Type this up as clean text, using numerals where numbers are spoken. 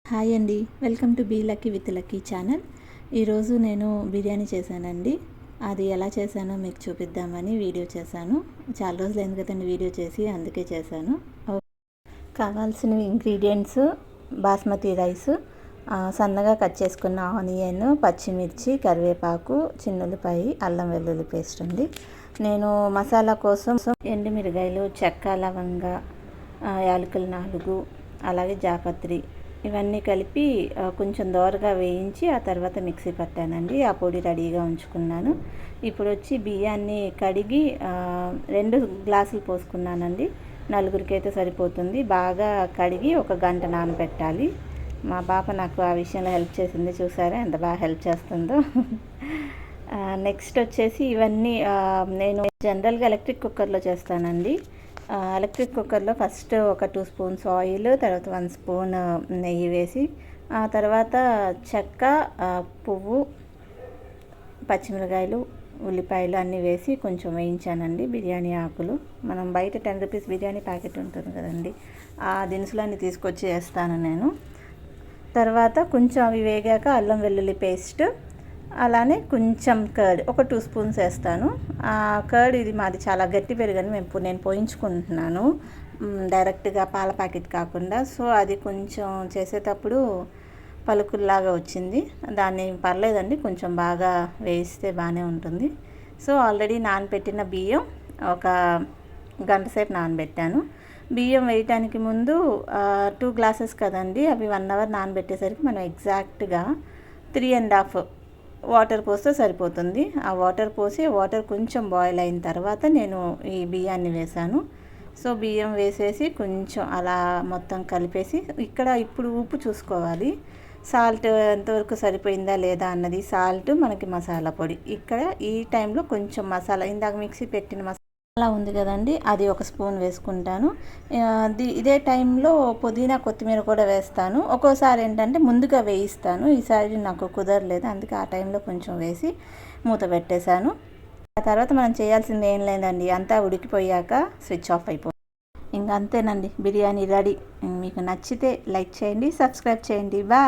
Hi అండి, welcome to be lucky with lucky channel. ఈరోజు నేను బిర్యానీ చేశానండి. అది ఎలా చేశానో మీకు చూపిద్దామని వీడియో చేశాను. చాలా రోజులు అయింది కదండి వీడియో చేసి, అందుకే చేశాను. కావాల్సిన ఇంగ్రీడియంట్స్: బాస్మతి రైస్, సన్నగా కట్ చేసుకున్న ఆనియన్, పచ్చిమిర్చి, కరివేపాకు, చిన్నులపాయ, అల్లం వెల్లుల్లి పేస్ట్ అండి. నేను మసాలా కోసం ఎండుమిరగాయలు, చెక్క, లవంగ, యాలకులు 4, అలాగే జాపత్రి ఇవన్నీ కలిపి కొంచెం దోరగా వేయించి ఆ తర్వాత మిక్సీ పట్టానండి. ఆ పొడి రెడీగా ఉంచుకున్నాను. ఇప్పుడు వచ్చి బియ్యాన్ని కడిగి 2 గ్లాసులు పోసుకున్నానండి. నలుగురికి అయితే సరిపోతుంది. బాగా కడిగి 1 గంట నానబెట్టాలి. మా పాప నాకు ఆ విషయంలో హెల్ప్ చేసింది. చూసారా ఎంత బాగా హెల్ప్ చేస్తుందో. నెక్స్ట్ వచ్చేసి ఇవన్నీ నేను జనరల్గా ఎలక్ట్రిక్ కుక్కర్లో చేస్తానండి. ఎలక్ట్రిక్ కుక్కర్లో ఫస్ట్ ఒక 2 స్పూన్స్ ఆయిల్, తర్వాత 1 స్పూన్ నెయ్యి వేసి, ఆ తర్వాత చెక్క, పువ్వు, పచ్చిమిరకాయలు, ఉల్లిపాయలు అన్నీ వేసి కొంచెం వేయించానండి. బిర్యానీ ఆకులు మనం బయట 10 రూపీస్ బిర్యానీ ప్యాకెట్ ఉంటుంది కదండి, ఆ దినుసులన్నీ తీసుకొచ్చి వేస్తాను నేను. తర్వాత కొంచెం అవి వేగాక అల్లం వెల్లుల్లి పేస్ట్, అలానే కొంచెం కర్డ్ ఒక 2 స్పూన్స్ వేస్తాను. కర్డ్ ఇది మాది చాలా గట్టి పెరుగని నేను పోయించుకుంటున్నాను, డైరెక్ట్గా పాల ప్యాకెట్ కాకుండా. సో అది కొంచెం చేసేటప్పుడు పలుకుల్లాగా వచ్చింది. దాన్ని పర్లేదండి, కొంచెం బాగా వేయిస్తే బాగానే ఉంటుంది. సో ఆల్రెడీ నానబెట్టిన బియ్యం 1 గంట సేపు నానబెట్టాను. బియ్యం వేయటానికి ముందు 2 గ్లాసెస్ కదండి, అవి 1 అవర్ నానబెట్టేసరికి మనం ఎగ్జాక్ట్గా 3.5 వాటర్ పోస్తే సరిపోతుంది. ఆ వాటర్ పోసి వాటర్ కొంచెం బాయిల్ అయిన తర్వాత నేను ఈ బియ్యాన్ని వేసాను. సో బియ్యం వేసేసి కొంచెం అలా మొత్తం కలిపేసి, ఇప్పుడు ఉప్పు చూసుకోవాలి. సాల్ట్ ఎంతవరకు సరిపోయిందా లేదా అన్నది. సాల్ట్, మనకి మసాలా పొడి, ఈ టైంలో కొంచెం మసాలా, ఇందాక మిక్సీ పెట్టిన మసాలా ఉంది కదండి, అది 1 స్పూన్ వేసుకుంటాను. ఇదే టైంలో పుదీనా, కొత్తిమీర కూడా వేస్తాను. ఒక్కోసారి ఏంటంటే ముందుగా వేయిస్తాను, ఈసారి నాకు కుదరలేదు, అందుకే ఆ టైంలో కొంచెం వేసి మూత పెట్టేశాను. ఆ తర్వాత మనం చేయాల్సింది ఏం లేదండి, అంతా ఉడికిపోయాక స్విచ్ ఆఫ్ అయిపోతుంది. ఇంకా అంతేనండి, బిర్యానీ రెడీ. మీకు నచ్చితే లైక్ చేయండి, సబ్స్క్రైబ్ చేయండి. బాయ్.